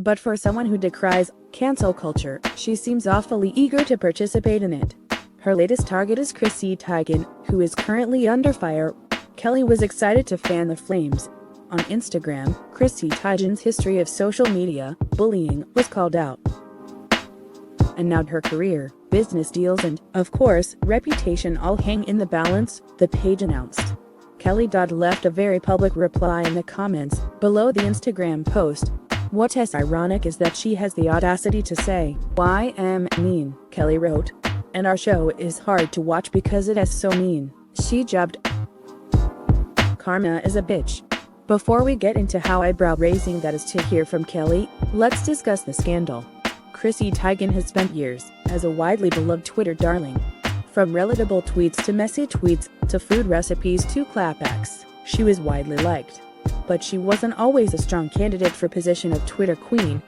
But for someone who decries cancel culture, she seems awfully eager to participate in it. Her latest target is Chrissy Teigen, who is currently under fire. Kelly was excited to fan the flames. On Instagram, Chrissy Teigen's history of social media bullying was called out. And now her career, business deals and, of course, reputation all hang in the balance, the page announced. Kelly Dodd left a very public reply in the comments below the Instagram post. What's ironic is that she has the audacity to say, "Why am mean," Kelly wrote. "And our show is hard to watch because it is so mean." She jabbed. Karma is a bitch. Before we get into how eyebrow-raising that is to hear from Kelly, let's discuss the scandal. Chrissy Teigen has spent years as a widely beloved Twitter darling. From relatable tweets to messy tweets to food recipes to clapbacks, she was widely liked. But she wasn't always a strong candidate for position of Twitter queen.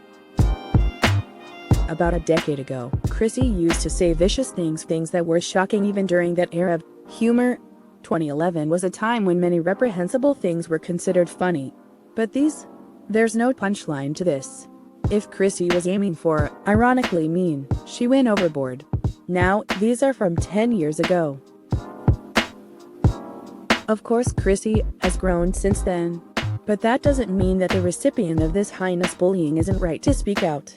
About a decade ago, Chrissy used to say vicious things that were shocking even during that era of humor. 2011 was a time when many reprehensible things were considered funny. But there's no punchline to this. If Chrissy was aiming for, ironically mean, she went overboard. Now, these are from 10 years ago. Of course, Chrissy has grown since then. But that doesn't mean that the recipient of this heinous bullying isn't right to speak out.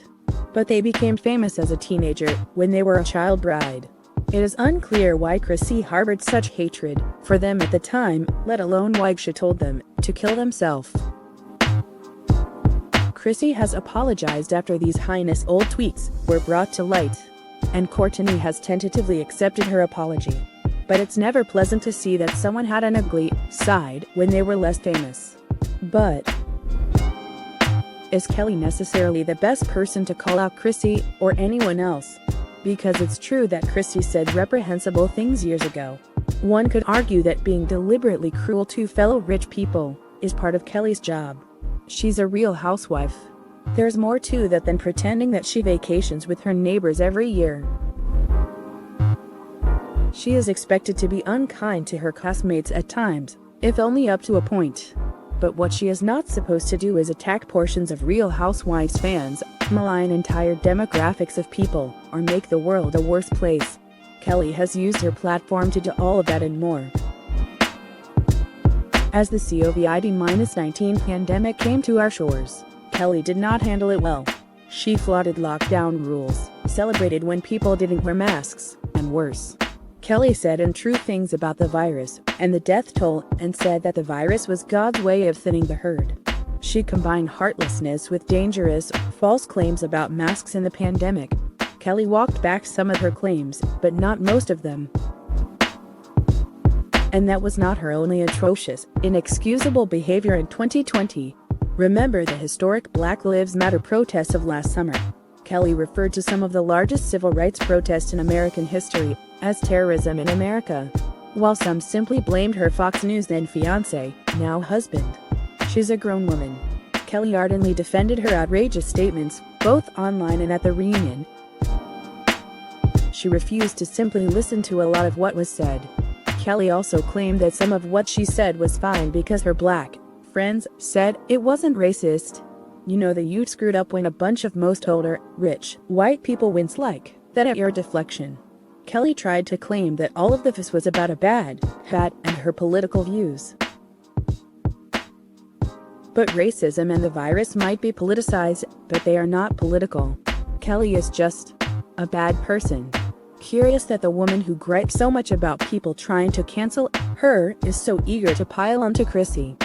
But they became famous as a teenager when they were a child bride. It is unclear why Chrissy harbored such hatred for them at the time, let alone why she told them to kill themselves. Chrissy has apologized after these heinous old tweets were brought to light, and Courtney has tentatively accepted her apology. But it's never pleasant to see that someone had an ugly side when they were less famous. But is Kelly necessarily the best person to call out Chrissy or anyone else? Because it's true that Chrissy said reprehensible things years ago. One could argue that being deliberately cruel to fellow rich people is part of Kelly's job. She's a real housewife. There's more to that than pretending that she vacations with her neighbors every year. She is expected to be unkind to her classmates at times, if only up to a point. But what she is not supposed to do is attack portions of Real Housewives fans, malign entire demographics of people, or make the world a worse place. Kelly has used her platform to do all of that and more. As the COVID-19 pandemic came to our shores, Kelly did not handle it well. She flaunted lockdown rules, celebrated when people didn't wear masks, and worse. Kelly said untrue things about the virus and the death toll and said that the virus was God's way of thinning the herd. She combined heartlessness with dangerous, false claims about masks in the pandemic. Kelly walked back some of her claims, but not most of them. And that was not her only atrocious, inexcusable behavior in 2020. Remember the historic Black Lives Matter protests of last summer. Kelly referred to some of the largest civil rights protests in American history as terrorism in America, while some simply blamed her Fox News then fiancé, now husband. She's a grown woman. Kelly ardently defended her outrageous statements, both online and at the reunion. She refused to simply listen to a lot of what was said. Kelly also claimed that some of what she said was fine because her black friends said it wasn't racist. You know that you screwed up when a bunch of most older, rich, white people wins like that at your deflection. Kelly tried to claim that all of this was about a bad hat and her political views. But racism and the virus might be politicized, but they are not political. Kelly is just a bad person. Curious that the woman who gripes so much about people trying to cancel her is so eager to pile onto Chrissy.